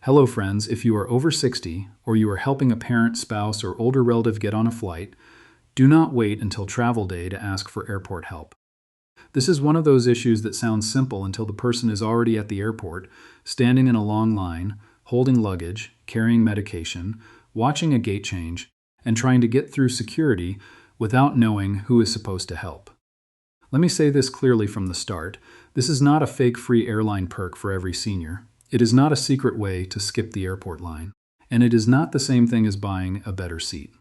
Hello friends, if you are over 60 or you are helping a parent, spouse, or older relative get on a flight, do not wait until travel day to ask for airport help. This is one of those issues that sounds simple until the person is already at the airport, standing in a long line, holding luggage, carrying medication, watching a gate change, and trying to get through security without knowing who is supposed to help. Let me say this clearly from the start. This is not a fake free airline perk for every senior. It is not a secret way to skip the airport line. And it is not the same thing as buying a better seat.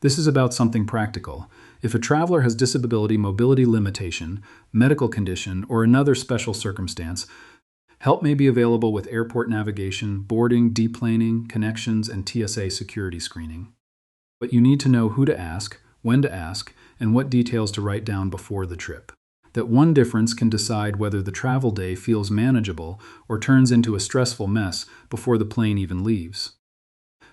This is about something practical. If a traveler has disability, mobility limitation, medical condition, or another special circumstance, help may be available with airport navigation, boarding, deplaning, connections, and TSA security screening. But you need to know who to ask, when to ask, and what details to write down before the trip. That one difference can decide whether the travel day feels manageable or turns into a stressful mess before the plane even leaves.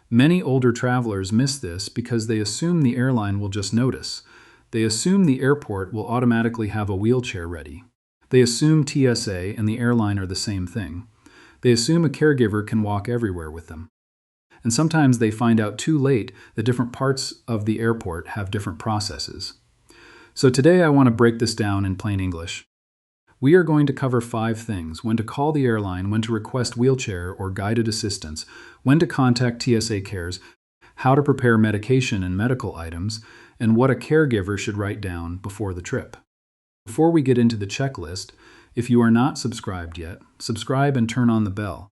Many older travelers miss this because they assume the airline will just notice. They assume the airport will automatically have a wheelchair ready. They assume TSA and the airline are the same thing. They assume a caregiver can walk everywhere with them. And sometimes they find out too late that different parts of the airport have different processes. So today I want to break this down in plain English. We are going to cover 5 things: when to call the airline, when to request wheelchair or guided assistance, when to contact TSA Cares, how to prepare medication and medical items, and what a caregiver should write down before the trip. Before we get into the checklist, if you are not subscribed yet, subscribe and turn on the bell.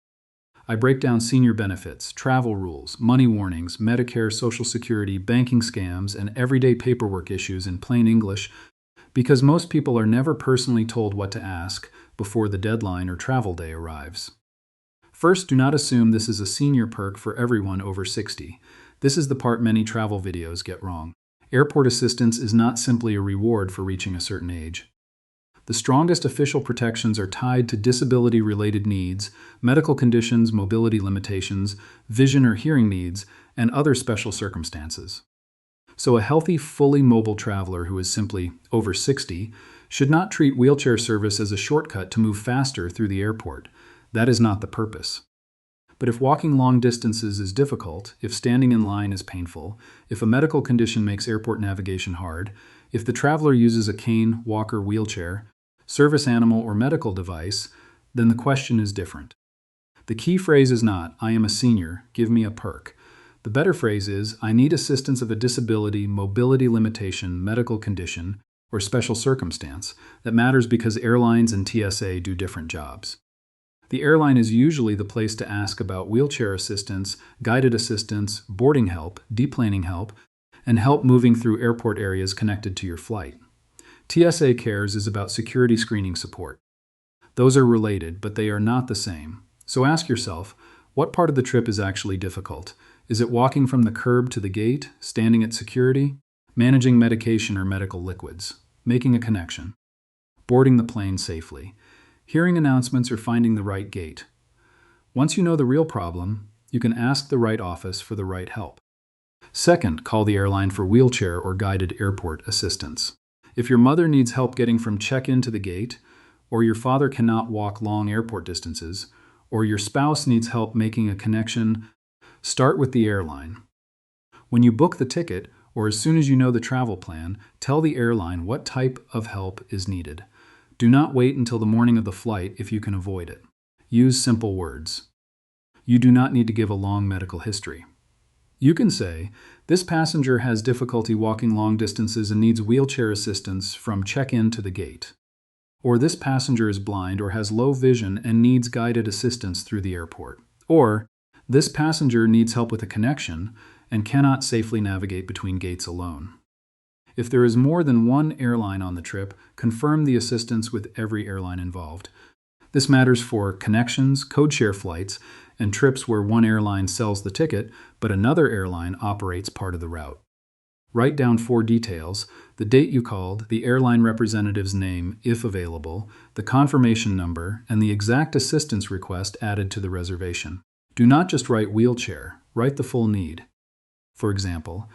I break down senior benefits, travel rules, money warnings, Medicare, Social Security, banking scams, and everyday paperwork issues in plain English because most people are never personally told what to ask before the deadline or travel day arrives. First, do not assume this is a senior perk for everyone over 60. This is the part many travel videos get wrong. Airport assistance is not simply a reward for reaching a certain age. The strongest official protections are tied to disability-related needs, medical conditions, mobility limitations, vision or hearing needs, and other special circumstances. So a healthy, fully mobile traveler who is simply over 60 should not treat wheelchair service as a shortcut to move faster through the airport. That is not the purpose. But if walking long distances is difficult, if standing in line is painful, if a medical condition makes airport navigation hard, if the traveler uses a cane, walker, wheelchair, service animal, or medical device, then the question is different. The key phrase is not, "I am a senior, give me a perk." The better phrase is, "I need assistance of a disability, mobility limitation, medical condition, or special circumstance." That matters because airlines and TSA do different jobs. The airline is usually the place to ask about wheelchair assistance, guided assistance, boarding help, deplaning help, and help moving through airport areas connected to your flight. TSA Cares is about security screening support. Those are related, but they are not the same. So ask yourself, what part of the trip is actually difficult? Is it walking from the curb to the gate, standing at security, managing medication or medical liquids, making a connection, boarding the plane safely, hearing announcements, or finding the right gate? Once you know the real problem, you can ask the right office for the right help. Second, call the airline for wheelchair or guided airport assistance. If your mother needs help getting from check-in to the gate, or your father cannot walk long airport distances, or your spouse needs help making a connection, start with the airline. When you book the ticket, or as soon as you know the travel plan, tell the airline what type of help is needed. Do not wait until the morning of the flight if you can avoid it. Use simple words. You do not need to give a long medical history. You can say, "This passenger has difficulty walking long distances and needs wheelchair assistance from check-in to the gate." Or, "This passenger is blind or has low vision and needs guided assistance through the airport." Or, "This passenger needs help with a connection and cannot safely navigate between gates alone." If there is more than one airline on the trip, confirm the assistance with every airline involved. This matters for connections, code-share flights, and trips where one airline sells the ticket, but another airline operates part of the route. Write down 4 details: the date you called, the airline representative's name, if available, the confirmation number, and the exact assistance request added to the reservation. Do not just write wheelchair, write the full need. For example,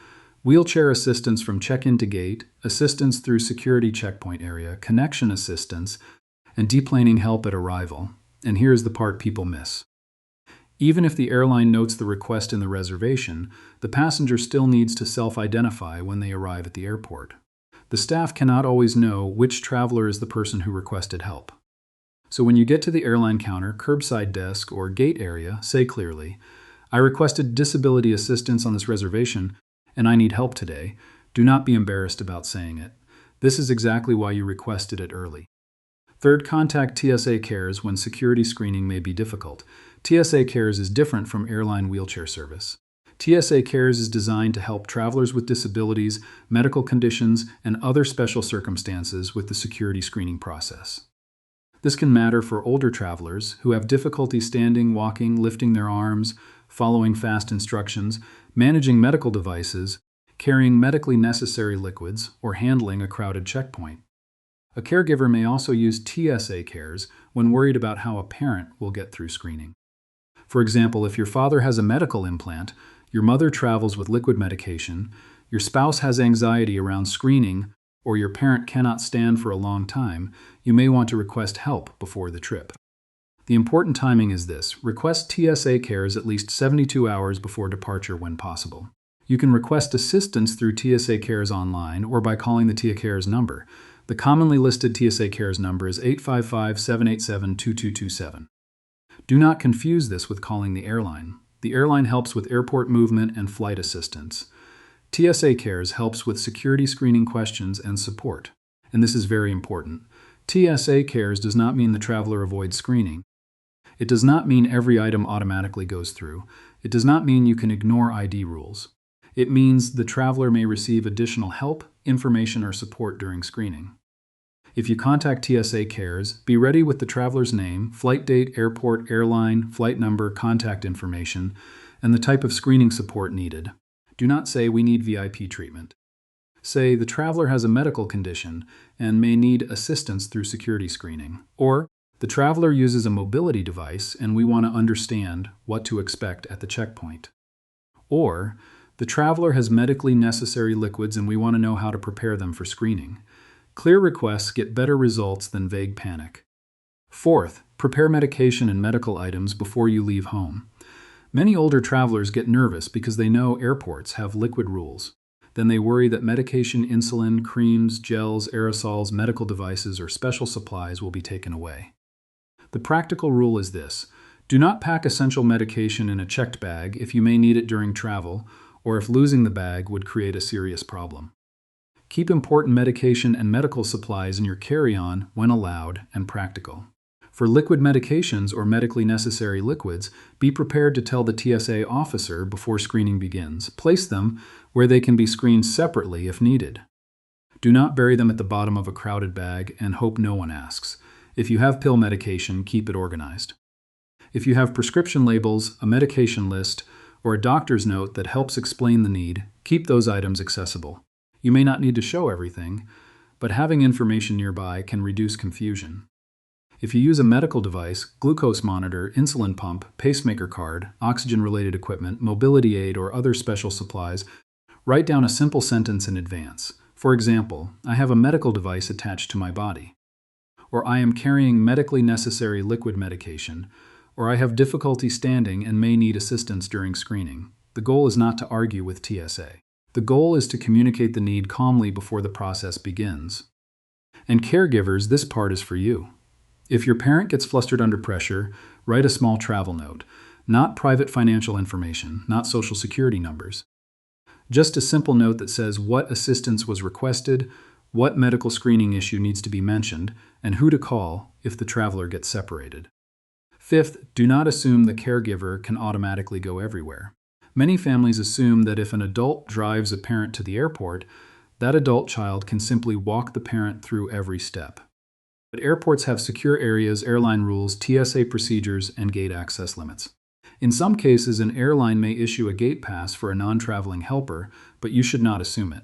wheelchair assistance from check-in to gate, assistance through security checkpoint area, connection assistance, and deplaning help at arrival. And here's the part people miss. Even if the airline notes the request in the reservation, the passenger still needs to self-identify when they arrive at the airport. The staff cannot always know which traveler is the person who requested help. So when you get to the airline counter, curbside desk, or gate area, say clearly, "I requested disability assistance on this reservation, and I need help today." Do not be embarrassed about saying it. This is exactly why you requested it early. Third, contact TSA Cares when security screening may be difficult. TSA Cares is different from airline wheelchair service. TSA Cares is designed to help travelers with disabilities, medical conditions, and other special circumstances with the security screening process. This can matter for older travelers who have difficulty standing, walking, lifting their arms, following fast instructions, managing medical devices, carrying medically necessary liquids, or handling a crowded checkpoint. A caregiver may also use TSA Cares when worried about how a parent will get through screening. For example, if your father has a medical implant, your mother travels with liquid medication, your spouse has anxiety around screening, or your parent cannot stand for a long time, you may want to request help before the trip. The important timing is this: request TSA Cares at least 72 hours before departure when possible. You can request assistance through TSA Cares online or by calling the TSA Cares number. The commonly listed TSA Cares number is 855-787-2227. Do not confuse this with calling the airline. The airline helps with airport movement and flight assistance. TSA Cares helps with security screening questions and support. And this is very important. TSA Cares does not mean the traveler avoids screening. It does not mean every item automatically goes through. It does not mean you can ignore ID rules. It means the traveler may receive additional help, information, or support during screening. If you contact TSA Cares, be ready with the traveler's name, flight date, airport, airline, flight number, contact information, and the type of screening support needed. Do not say, "We need VIP treatment." Say, "The traveler has a medical condition and may need assistance through security screening." Or, "The traveler uses a mobility device and we want to understand what to expect at the checkpoint." Or, "The traveler has medically necessary liquids and we want to know how to prepare them for screening." Clear requests get better results than vague panic. Fourth, prepare medication and medical items before you leave home. Many older travelers get nervous because they know airports have liquid rules. Then they worry that medication, insulin, creams, gels, aerosols, medical devices, or special supplies will be taken away. The practical rule is this: do not pack essential medication in a checked bag if you may need it during travel, or if losing the bag would create a serious problem. Keep important medication and medical supplies in your carry-on when allowed and practical. For liquid medications or medically necessary liquids, be prepared to tell the TSA officer before screening begins. Place them where they can be screened separately if needed. Do not bury them at the bottom of a crowded bag and hope no one asks. If you have pill medication, keep it organized. If you have prescription labels, a medication list, or a doctor's note that helps explain the need, keep those items accessible. You may not need to show everything, but having information nearby can reduce confusion. If you use a medical device, glucose monitor, insulin pump, pacemaker card, oxygen-related equipment, mobility aid, or other special supplies, write down a simple sentence in advance. For example, "I have a medical device attached to my body," or "I am carrying medically necessary liquid medication," or "I have difficulty standing and may need assistance during screening." The goal is not to argue with TSA. The goal is to communicate the need calmly before the process begins. And caregivers, this part is for you. If your parent gets flustered under pressure, write a small travel note. Not private financial information, not social security numbers. Just a simple note that says what assistance was requested, what medical screening issue needs to be mentioned, and who to call if the traveler gets separated. Fifth, do not assume the caregiver can automatically go everywhere. Many families assume that if an adult drives a parent to the airport, that adult child can simply walk the parent through every step. But airports have secure areas, airline rules, TSA procedures, and gate access limits. In some cases, an airline may issue a gate pass for a non-traveling helper, but you should not assume it.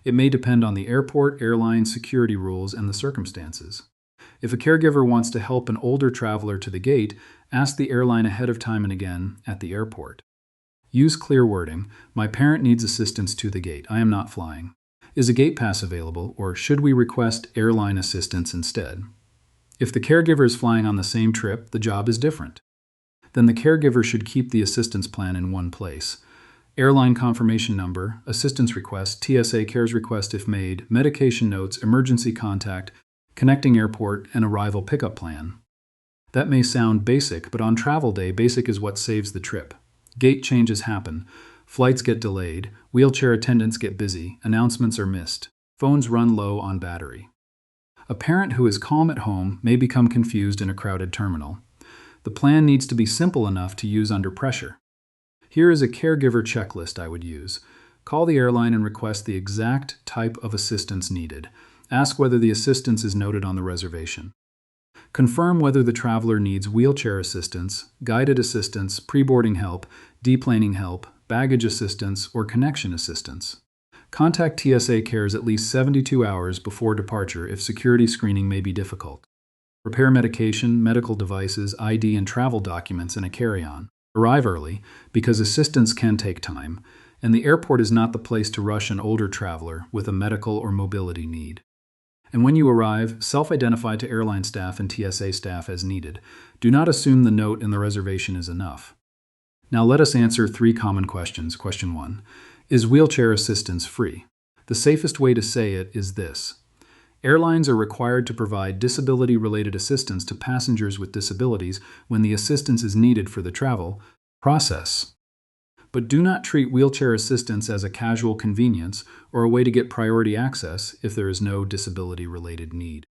It may depend on the airport, airline, security rules, and the circumstances. If a caregiver wants to help an older traveler to the gate, ask the airline ahead of time and again at the airport. Use clear wording: "My parent needs assistance to the gate. I am not flying. Is a gate pass available, or should we request airline assistance instead?" If the caregiver is flying on the same trip, the job is different. then the caregiver should keep the assistance plan in one place. Airline confirmation number, assistance request, TSA Cares request if made, medication notes, emergency contact, connecting airport, and arrival pickup plan. That may sound basic, but on travel day, basic is what saves the trip. Gate changes happen. Flights get delayed. Wheelchair attendants get busy. Announcements are missed. Phones run low on battery. A parent who is calm at home may become confused in a crowded terminal. The plan needs to be simple enough to use under pressure. Here is a caregiver checklist I would use. Call the airline and request the exact type of assistance needed. Ask whether the assistance is noted on the reservation. Confirm whether the traveler needs wheelchair assistance, guided assistance, pre-boarding help, deplaning help, baggage assistance, or connection assistance. Contact TSA Cares at least 72 hours before departure if security screening may be difficult. Prepare medication, medical devices, ID, and travel documents in a carry-on. Arrive early, because assistance can take time, and the airport is not the place to rush an older traveler with a medical or mobility need. And when you arrive, self-identify to airline staff and TSA staff as needed. Do not assume the note in the reservation is enough. Now let us answer 3 common questions. Question 1. Is wheelchair assistance free? The safest way to say it is this. Airlines are required to provide disability-related assistance to passengers with disabilities when the assistance is needed for the travel process. But do not treat wheelchair assistance as a casual convenience or a way to get priority access if there is no disability-related need.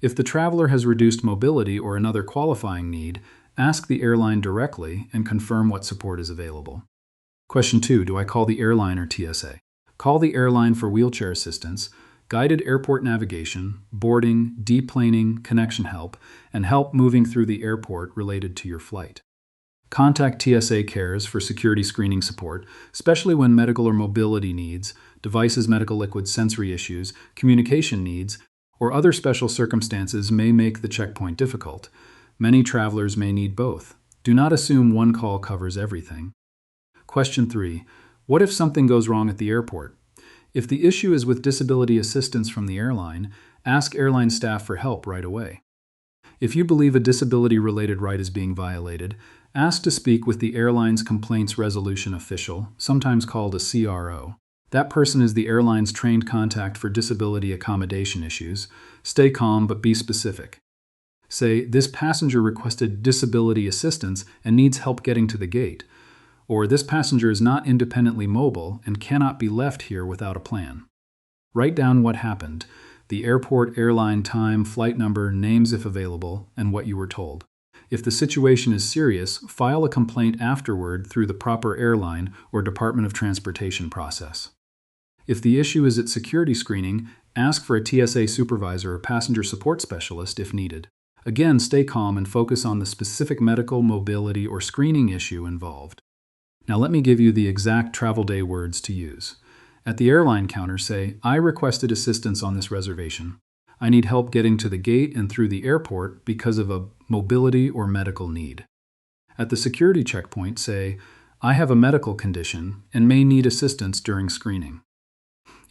If the traveler has reduced mobility or another qualifying need, ask the airline directly and confirm what support is available. Question 2. Do I call the airline or TSA? Call the airline for wheelchair assistance, guided airport navigation, boarding, deplaning, connection help, and help moving through the airport related to your flight. Contact TSA Cares for security screening support, especially when medical or mobility needs, devices, medical liquids, sensory issues, communication needs, or other special circumstances may make the checkpoint difficult. Many travelers may need both. Do not assume one call covers everything. Question 3. What if something goes wrong at the airport? If the issue is with disability assistance from the airline, ask airline staff for help right away. If you believe a disability-related right is being violated, ask to speak with the airline's complaints resolution official, sometimes called a CRO. That person is the airline's trained contact for disability accommodation issues. Stay calm, but be specific. Say, this passenger requested disability assistance and needs help getting to the gate. Or this passenger is not independently mobile and cannot be left here without a plan. Write down what happened, the airport, airline, time, flight number, names if available, and what you were told. If the situation is serious, file a complaint afterward through the proper airline or Department of Transportation process. If the issue is at security screening, ask for a TSA supervisor or passenger support specialist if needed. Again, stay calm and focus on the specific medical, mobility, or screening issue involved. Now let me give you the exact travel day words to use. At the airline counter, say, I requested assistance on this reservation. I need help getting to the gate and through the airport because of a mobility or medical need. At the security checkpoint, say, I have a medical condition and may need assistance during screening.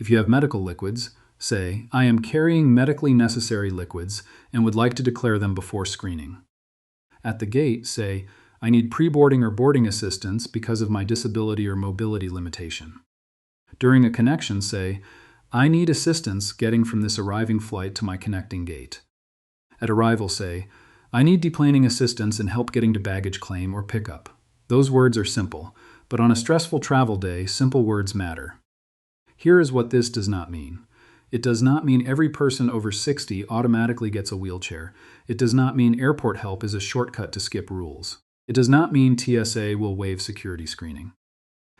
If you have medical liquids, say, I am carrying medically necessary liquids and would like to declare them before screening. At the gate, say, I need pre-boarding or boarding assistance because of my disability or mobility limitation. During a connection, say, I need assistance getting from this arriving flight to my connecting gate. At arrival, say, I need deplaning assistance and help getting to baggage claim or pickup. Those words are simple, but on a stressful travel day, simple words matter. Here is what this does not mean. It does not mean every person over 60 automatically gets a wheelchair. It does not mean airport help is a shortcut to skip rules. It does not mean TSA will waive security screening.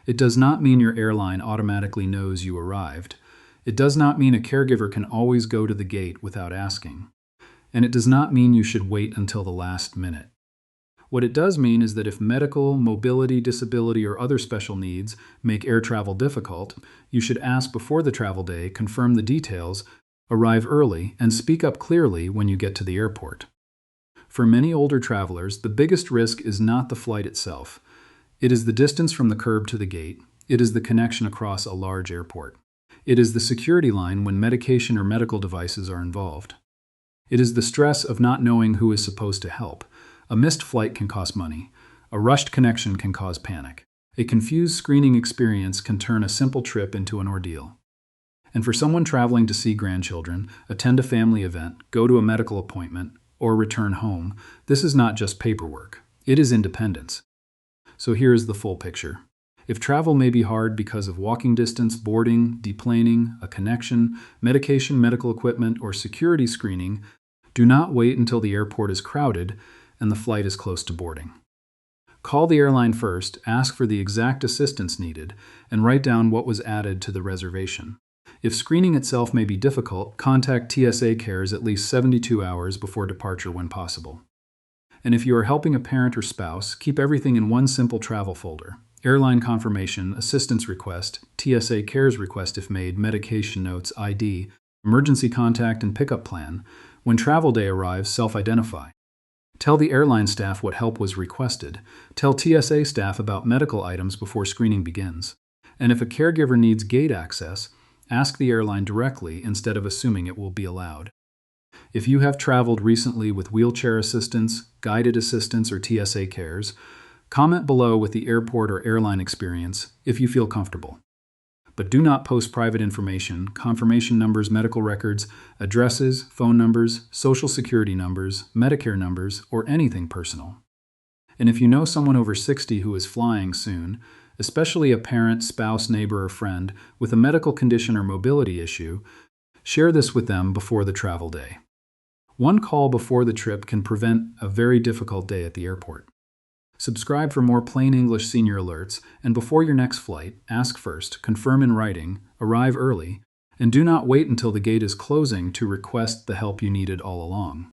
It does not mean your airline automatically knows you arrived. It does not mean a caregiver can always go to the gate without asking. And it does not mean you should wait until the last minute. What it does mean is that if medical, mobility, disability, or other special needs make air travel difficult, you should ask before the travel day, confirm the details, arrive early, and speak up clearly when you get to the airport. For many older travelers, the biggest risk is not the flight itself. It is the distance from the curb to the gate. It is the connection across a large airport. It is the security line when medication or medical devices are involved. It is the stress of not knowing who is supposed to help. A missed flight can cost money. A rushed connection can cause panic. A confused screening experience can turn a simple trip into an ordeal. And for someone traveling to see grandchildren, attend a family event, go to a medical appointment, or return home, this is not just paperwork. It is independence. So here is the full picture. If travel may be hard because of walking distance, boarding, deplaning, a connection, medication, medical equipment, or security screening, do not wait until the airport is crowded and the flight is close to boarding. Call the airline first, ask for the exact assistance needed, and write down what was added to the reservation. If screening itself may be difficult, contact TSA Cares at least 72 hours before departure when possible. And if you are helping a parent or spouse, keep everything in one simple travel folder. Airline confirmation, assistance request, TSA Cares request if made, medication notes, ID, emergency contact and pickup plan. When travel day arrives, self-identify. Tell the airline staff what help was requested. Tell TSA staff about medical items before screening begins. And if a caregiver needs gate access, ask the airline directly instead of assuming it will be allowed. If you have traveled recently with wheelchair assistance, guided assistance, or TSA Cares, comment below with the airport or airline experience if you feel comfortable. But do not post private information, confirmation numbers, medical records, addresses, phone numbers, social security numbers, Medicare numbers, or anything personal. And if you know someone over 60 who is flying soon, especially a parent, spouse, neighbor, or friend with a medical condition or mobility issue, share this with them before the travel day. One call before the trip can prevent a very difficult day at the airport. Subscribe for more plain English senior alerts, and before your next flight, ask first, confirm in writing, arrive early, and do not wait until the gate is closing to request the help you needed all along.